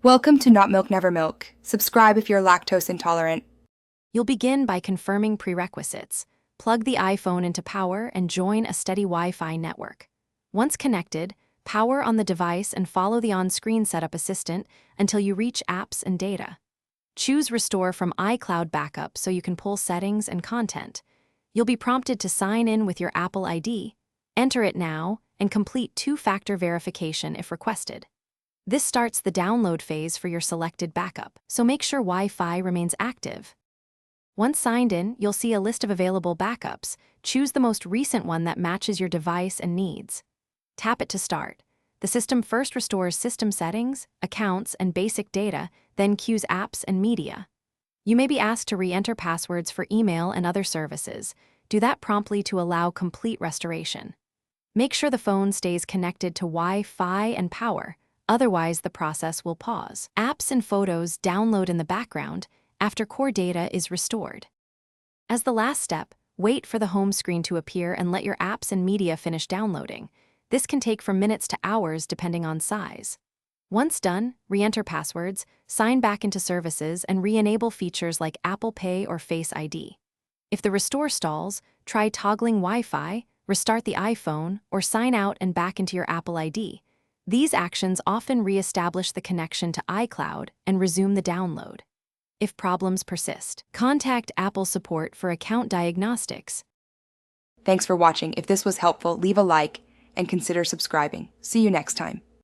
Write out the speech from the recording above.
Welcome to Not Milk Never Milk. Subscribe if you're lactose intolerant. You'll begin by confirming prerequisites. Plug the iPhone into power and join a steady Wi-Fi network. Once connected, power on the device and follow the on-screen setup assistant until you reach apps and data. Choose Restore from iCloud Backup so you can pull settings and content. You'll be prompted to sign in with your Apple ID. Enter it now and complete two-factor verification if requested. This starts the download phase for your selected backup, so make sure Wi-Fi remains active. Once signed in, you'll see a list of available backups. Choose the most recent one that matches your device and needs. Tap it to start. The system first restores system settings, accounts, and basic data, then queues apps and media. You may be asked to re-enter passwords for email and other services. Do that promptly to allow complete restoration. Make sure the phone stays connected to Wi-Fi and power. Otherwise, the process will pause. Apps and photos download in the background after core data is restored. As the last step, wait for the home screen to appear and let your apps and media finish downloading. This can take from minutes to hours depending on size. Once done, re-enter passwords, sign back into services, and re-enable features like Apple Pay or Face ID. If the restore stalls, try toggling Wi-Fi, restart the iPhone, or sign out and back into your Apple ID. These actions often re-establish the connection to iCloud and resume the download. If problems persist, contact Apple support for account diagnostics. Thanks for watching. If this was helpful, leave a like and consider subscribing. See you next time.